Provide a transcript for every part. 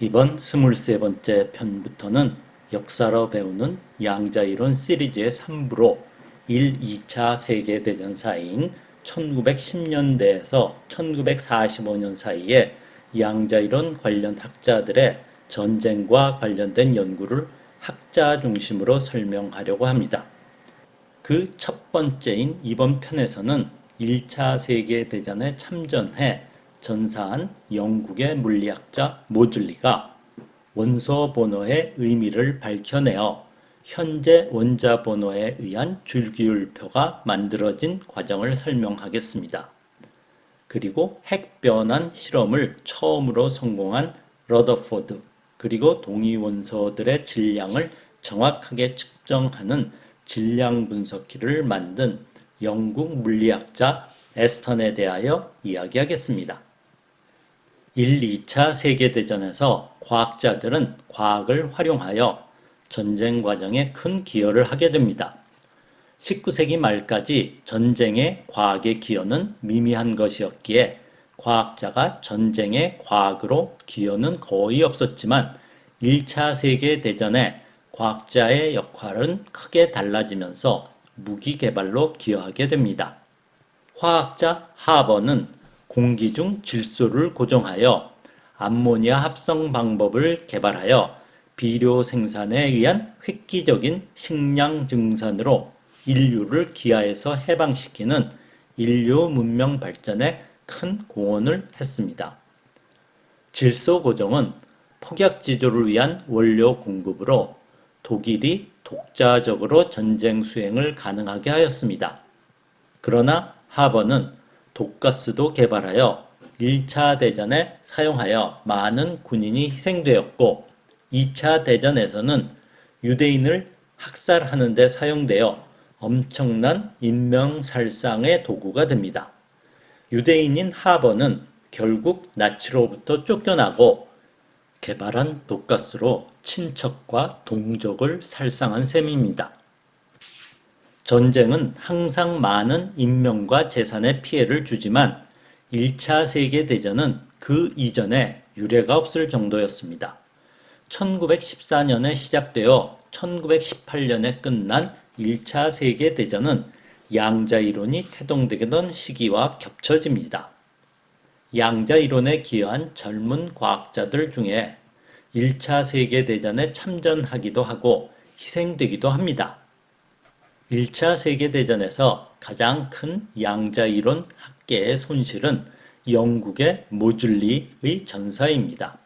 이번 23번째 편부터는 역사로 배우는 양자이론 시리즈의 3부로 1, 2차 세계대전 사이인 1910년대에서 1945년 사이에 양자이론 관련 학자들의 전쟁과 관련된 연구를 학자 중심으로 설명하려고 합니다. 그 첫 번째인 이번 편에서는 1차 세계대전에 참전해 전사한 영국의 물리학자 모즐리가 원소 번호의 의미를 밝혀내어 현재 원자 번호에 의한 줄기율표가 만들어진 과정을 설명하겠습니다. 그리고 핵변환 실험을 처음으로 성공한 러더포드, 그리고 동위원소들의 질량을 정확하게 측정하는 질량 분석기를 만든 영국 물리학자 에스턴에 대하여 이야기하겠습니다. 1, 2차 세계대전에서 과학자들은 과학을 활용하여 전쟁 과정에 큰 기여를 하게 됩니다. 19세기 말까지 전쟁에 과학의 기여는 미미한 것이었기에 과학자가 전쟁에 과학으로 기여는 거의 없었지만 1차 세계대전에 과학자의 역할은 크게 달라지면서 무기 개발로 기여하게 됩니다. 화학자 하버는 공기 중 질소를 고정하여 암모니아 합성 방법을 개발하여 비료 생산에 의한 획기적인 식량 증산으로 인류를 기아에서 해방시키는 인류 문명 발전에 큰 공헌을 했습니다. 질소 고정은 폭약 지조를 위한 원료 공급으로 독일이 독자적으로 전쟁 수행을 가능하게 하였습니다. 그러나 하버는 독가스도 개발하여 1차 대전에 사용하여 많은 군인이 희생되었고 2차 대전에서는 유대인을 학살하는 데 사용되어 엄청난 인명살상의 도구가 됩니다. 유대인인 하버는 결국 나치로부터 쫓겨나고 개발한 독가스로 친척과 동족을 살상한 셈입니다. 전쟁은 항상 많은 인명과 재산에 피해를 주지만 1차 세계대전은 그 이전에 유례가 없을 정도였습니다. 1914년에 시작되어 1918년에 끝난 1차 세계대전은 양자이론이 태동되던 시기와 겹쳐집니다. 양자이론에 기여한 젊은 과학자들 중에 1차 세계대전에 참전하기도 하고 희생되기도 합니다. 1차 세계대전에서 가장 큰 양자이론 학계의 손실은 영국의 모즐리의 전사입니다.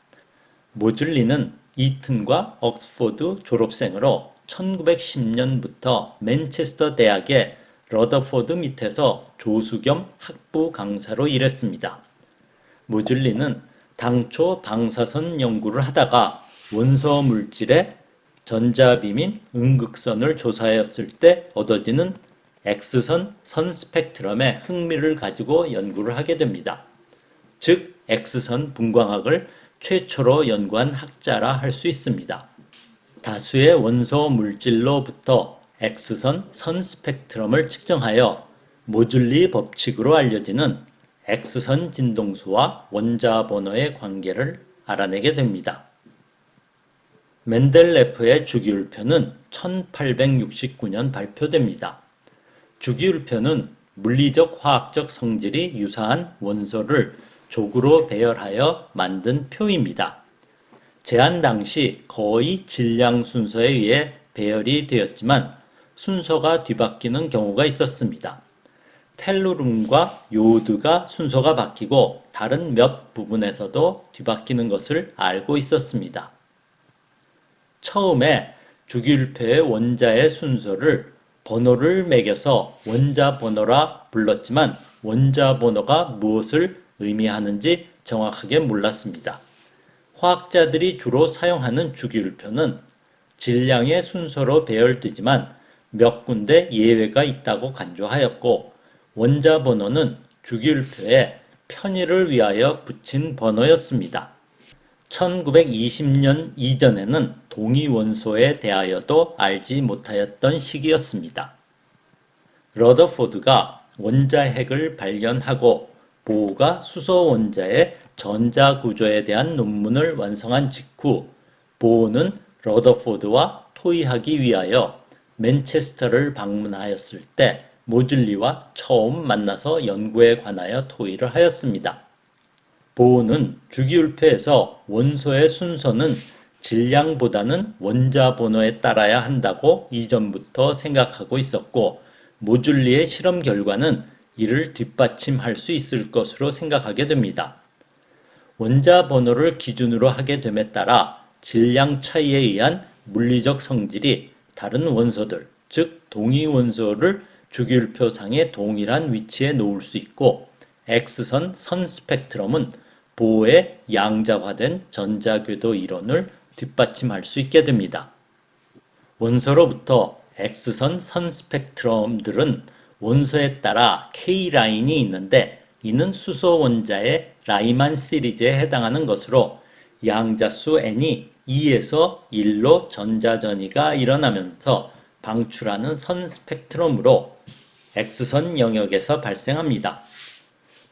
모즐리는 이튼과 옥스포드 졸업생으로 1910년부터 맨체스터 대학의 러더포드 밑에서 조수 겸 학부 강사로 일했습니다. 모즐리는 당초 방사선 연구를 하다가 원소 물질의 전자비민 음극선을 조사하였을 때 얻어지는 X선 선 스펙트럼에 흥미를 가지고 연구를 하게 됩니다. 즉 X선 분광학을 최초로 연구한 학자라 할 수 있습니다. 다수의 원소 물질로부터 X선 선 스펙트럼을 측정하여 모즐리 법칙으로 알려지는 X선 진동수와 원자 번호의 관계를 알아내게 됩니다. 멘델레프의 주기율표는 1869년 발표됩니다. 주기율표는 물리적 화학적 성질이 유사한 원소를 족으로 배열하여 만든 표입니다. 제안 당시 거의 질량 순서에 의해 배열이 되었지만 순서가 뒤바뀌는 경우가 있었습니다. 텔루lum과 요오드가 순서가 바뀌고 다른 몇 부분에서도 뒤바뀌는 것을 알고 있었습니다. 처음에 주기율표의 원자의 순서를 번호를 매겨서 원자 번호라 불렀지만 원자 번호가 무엇을 의미하는지 정확하게 몰랐습니다. 화학자들이 주로 사용하는 주기율표는 질량의 순서로 배열되지만 몇 군데 예외가 있다고 간주하였고 원자 번호는 주기율표에 편의를 위하여 붙인 번호였습니다. 1920년 이전에는 동위원소에 대하여도 알지 못하였던 시기였습니다. 러더포드가 원자핵을 발견하고 보호가 수소 원자의 전자구조에 대한 논문을 완성한 직후 보어는 러더포드와 토의하기 위하여 맨체스터를 방문하였을 때 모즐리와 처음 만나서 연구에 관하여 토의를 하였습니다. 보어는 주기율표에서 원소의 순서는 질량보다는 원자 번호에 따라야 한다고 이전부터 생각하고 있었고, 모즐리의 실험 결과는 이를 뒷받침할 수 있을 것으로 생각하게 됩니다. 원자 번호를 기준으로 하게 됨에 따라 질량 차이에 의한 물리적 성질이 다른 원소들, 즉 동위 원소를 주기율표상의 동일한 위치에 놓을 수 있고, X선 선 스펙트럼은 보어의 양자화된 전자궤도 이론을 뒷받침할 수 있게 됩니다. 원소로부터 X선 선 스펙트럼들은 원소에 따라 K라인이 있는데, 이는 수소 원자의 라이만 시리즈에 해당하는 것으로 양자수 n이 2에서 1로 전자전이가 일어나면서 방출하는 선 스펙트럼으로 X선 영역에서 발생합니다.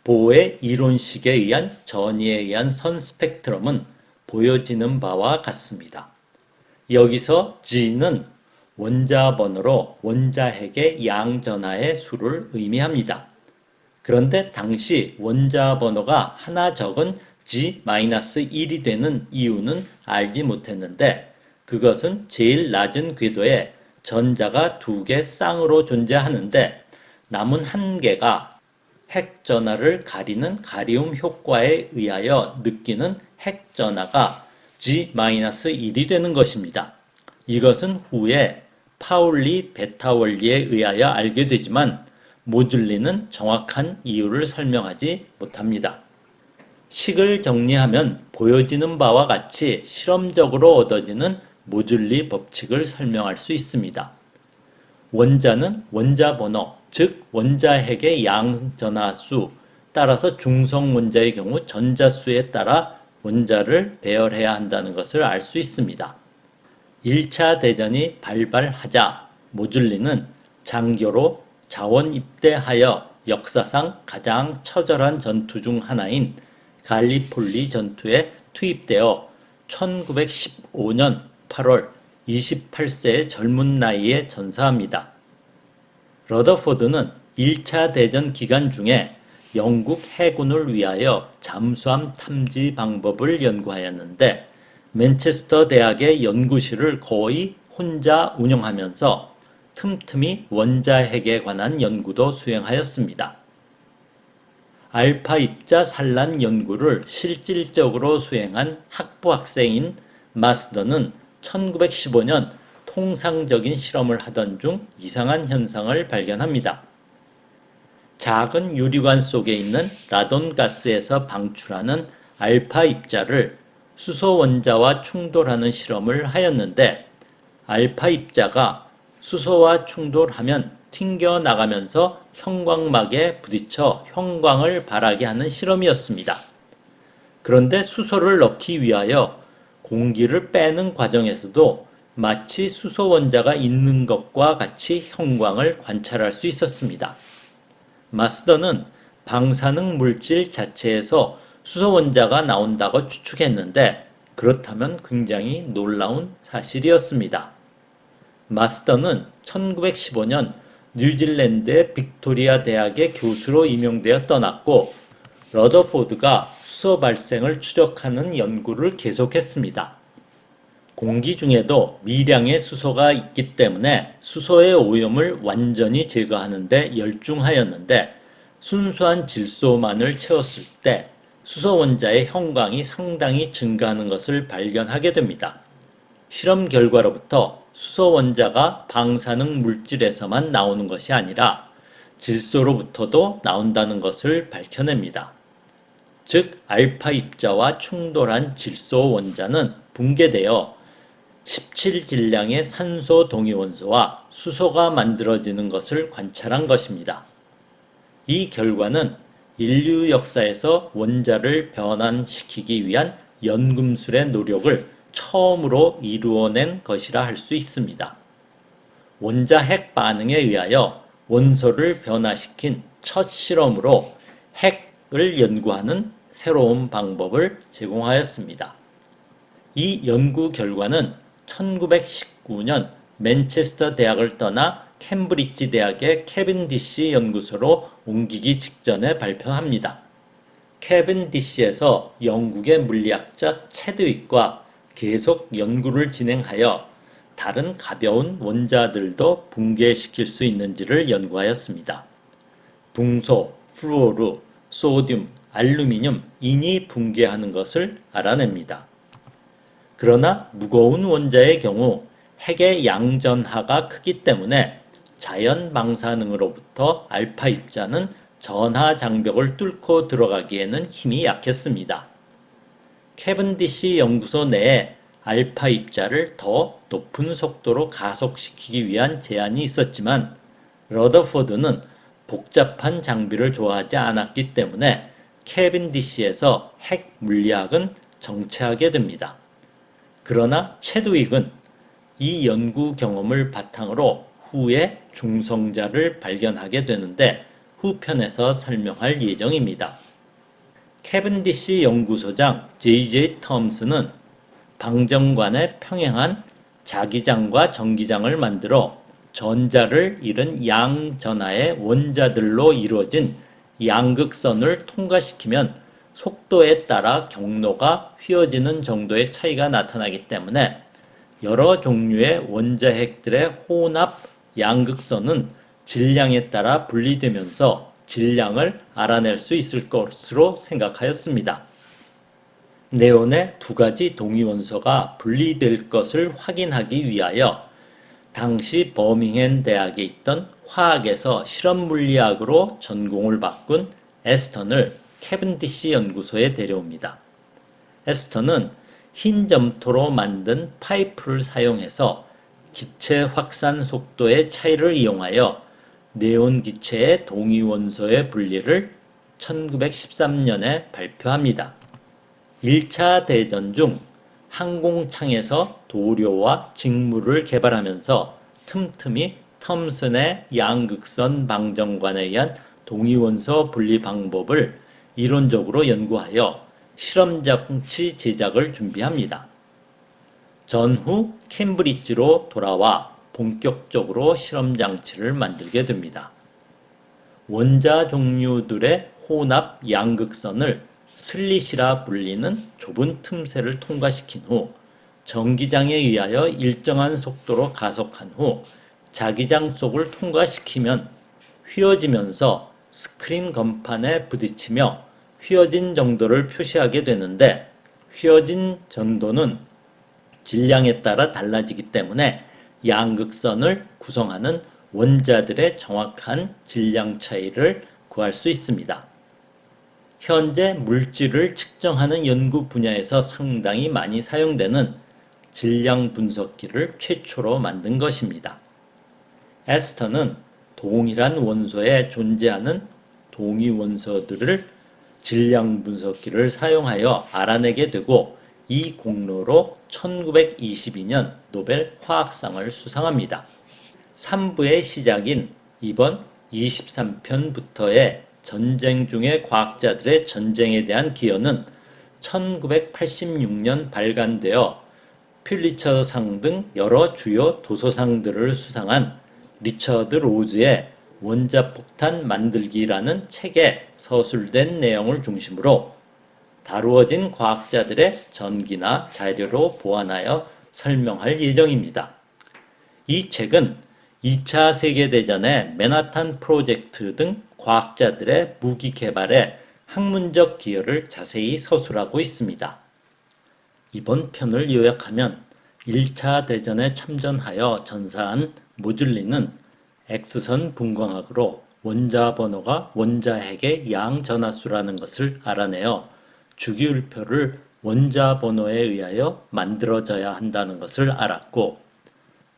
보어의 이론식에 의한 전이에 의한 선 스펙트럼은 보여지는 바와 같습니다. 여기서 G는 원자 번호로 원자핵의 양전하의 수를 의미합니다. 그런데 당시 원자 번호가 하나 적은 G-1이 되는 이유는 알지 못했는데, 그것은 제일 낮은 궤도에 전자가 2개 쌍으로 존재하는데 남은 한 개가 핵 전하를 가리는 가리움 효과에 의하여 느끼는 핵 전하가 G-1이 되는 것입니다. 이것은 후에 파울리 베타 원리에 의하여 알게 되지만 모즐리는 정확한 이유를 설명하지 못합니다. 식을 정리하면 보여지는 바와 같이 실험적으로 얻어지는 모즐리 법칙을 설명할 수 있습니다. 원자는 원자 번호, 즉 원자핵의 양전하수, 따라서 중성 원자의 경우 전자수에 따라 원자를 배열해야 한다는 것을 알 수 있습니다. 1차 대전이 발발하자 모즐리는 장교로 자원 입대하여 역사상 가장 처절한 전투 중 하나인 갈리폴리 전투에 투입되어 1915년 8월 28세의 젊은 나이에 전사합니다. 러더포드는 1차 대전 기간 중에 영국 해군을 위하여 잠수함 탐지 방법을 연구하였는데, 맨체스터 대학의 연구실을 거의 혼자 운영하면서 틈틈이 원자핵에 관한 연구도 수행하였습니다. 알파 입자 산란 연구를 실질적으로 수행한 학부 학생인 마스더는 1915년 통상적인 실험을 하던 중 이상한 현상을 발견합니다. 작은 유리관 속에 있는 라돈 가스에서 방출하는 알파 입자를 수소 원자와 충돌하는 실험을 하였는데, 알파 입자가 수소와 충돌하면 튕겨나가면서 형광막에 부딪혀 형광을 발하게 하는 실험이었습니다. 그런데 수소를 넣기 위하여 공기를 빼는 과정에서도 마치 수소 원자가 있는 것과 같이 형광을 관찰할 수 있었습니다. 마스더는 방사능 물질 자체에서 수소 원자가 나온다고 추측했는데, 그렇다면 굉장히 놀라운 사실이었습니다. 마스더는 1915년 뉴질랜드의 빅토리아 대학의 교수로 임용되어 떠났고, 러더포드가 수소 발생을 추적하는 연구를 계속했습니다. 공기 중에도 미량의 수소가 있기 때문에 수소의 오염을 완전히 제거하는 데 열중하였는데, 순수한 질소만을 채웠을 때 수소 원자의 형광이 상당히 증가하는 것을 발견하게 됩니다. 실험 결과로부터 수소 원자가 방사능 물질에서만 나오는 것이 아니라 질소로부터도 나온다는 것을 밝혀냅니다. 즉 알파 입자와 충돌한 질소 원자는 붕괴되어 17질량의 산소 동위원소와 수소가 만들어지는 것을 관찰한 것입니다. 이 결과는 인류 역사에서 원자를 변환시키기 위한 연금술의 노력을 처음으로 이루어낸 것이라 할 수 있습니다. 원자핵 반응에 의하여 원소를 변화시킨 첫 실험으로 핵을 연구하는 새로운 방법을 제공하였습니다. 이 연구 결과는 1919년 맨체스터 대학을 떠나 캠브리지 대학의 캐빈디시 연구소로 옮기기 직전에 발표합니다. 캐빈디시에서 영국의 물리학자 체드윅과 계속 연구를 진행하여 다른 가벼운 원자들도 붕괴시킬 수 있는지를 연구하였습니다. 붕소, 플루오르, 소듐, 알루미늄, 인이 붕괴하는 것을 알아냅니다. 그러나 무거운 원자의 경우 핵의 양전하가 크기 때문에 자연 방사능으로부터 알파 입자는 전하 장벽을 뚫고 들어가기에는 힘이 약했습니다. 캐븐디시 연구소 내에 알파 입자를 더 높은 속도로 가속시키기 위한 제안이 있었지만 러더포드는 복잡한 장비를 좋아하지 않았기 때문에 캐빈디시에서 핵 물리학은 정체하게 됩니다. 그러나 체드윅은 이 연구 경험을 바탕으로 후에 중성자를 발견하게 되는데 후편에서 설명할 예정입니다. 캐븐디시 연구소장 J.J. 톰슨은 방정관에 평행한 자기장과 전기장을 만들어 전자를 잃은 양전하의 원자들로 이루어진 양극선을 통과시키면 속도에 따라 경로가 휘어지는 정도의 차이가 나타나기 때문에 여러 종류의 원자핵들의 혼합 양극선은 질량에 따라 분리되면서 질량을 알아낼 수 있을 것으로 생각하였습니다. 네온의 두 가지 동위원소가 분리될 것을 확인하기 위하여 당시 버밍햄 대학에 있던 화학에서 실험물리학으로 전공을 바꾼 에스턴을 캐븐디시 연구소에 데려옵니다. 에스턴은 흰 점토로 만든 파이프를 사용해서 기체 확산 속도의 차이를 이용하여 네온 기체의 동위원소의 분리를 1913년에 발표합니다. 1차 대전 중 항공창에서 도료와 직물을 개발하면서 틈틈이 텀슨의 양극선 방정관에 의한 동위원소 분리 방법을 이론적으로 연구하여 실험장치 제작을 준비합니다. 전후 캠브리지로 돌아와 본격적으로 실험장치를 만들게 됩니다. 원자 종류들의 혼합 양극선을 슬릿이라 불리는 좁은 틈새를 통과시킨 후 전기장에 의하여 일정한 속도로 가속한 후 자기장 속을 통과시키면 휘어지면서 스크린 건판에 부딪히며 휘어진 정도를 표시하게 되는데 휘어진 전도는 질량에 따라 달라지기 때문에 양극선을 구성하는 원자들의 정확한 질량 차이를 구할 수 있습니다. 현재 물질을 측정하는 연구 분야에서 상당히 많이 사용되는 질량 분석기를 최초로 만든 것입니다. 에스턴은 동일한 원소에 존재하는 동위 원소들을 질량 분석기를 사용하여 알아내게 되고 이 공로로 1922년 노벨 화학상을 수상합니다. 3부의 시작인 이번 23편부터의 전쟁 중의 과학자들의 전쟁에 대한 기여는 1986년 발간되어 퓰리처상 등 여러 주요 도서상들을 수상한 리처드 로즈의 원자폭탄 만들기라는 책에 서술된 내용을 중심으로 다루어진 과학자들의 전기나 자료로 보완하여 설명할 예정입니다. 이 책은 2차 세계대전의 맨하탄 프로젝트 등 과학자들의 무기 개발에 학문적 기여를 자세히 서술하고 있습니다. 이번 편을 요약하면 1차 대전에 참전하여 전사한 모즐리는 X선 분광학으로 원자 번호가 원자핵의 양전하수라는 것을 알아내어 주기율표를 원자 번호에 의하여 만들어져야 한다는 것을 알았고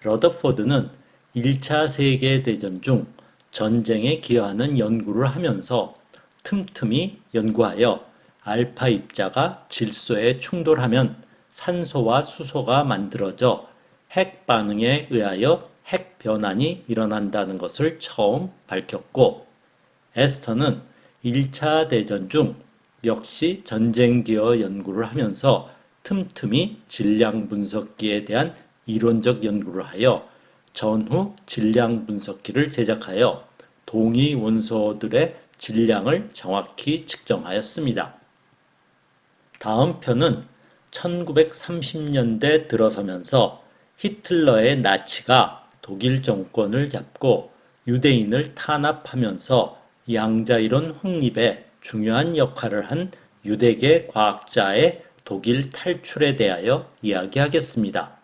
러더포드는 1차 세계대전 중 전쟁에 기여하는 연구를 하면서 틈틈이 연구하여 알파 입자가 질소에 충돌하면 산소와 수소가 만들어져 핵 반응에 의하여 핵 변환이 일어난다는 것을 처음 밝혔고 에스턴은 1차 대전 중 역시 전쟁 뒤어 연구를 하면서 틈틈이 질량 분석기에 대한 이론적 연구를 하여 전후 질량 분석기를 제작하여 동위 원소들의 질량을 정확히 측정하였습니다. 다음 편은 1930년대 들어서면서 히틀러의 나치가 독일 정권을 잡고 유대인을 탄압하면서 양자이론 확립에 중요한 역할을 한 유대계 과학자의 독일 탈출에 대하여 이야기하겠습니다.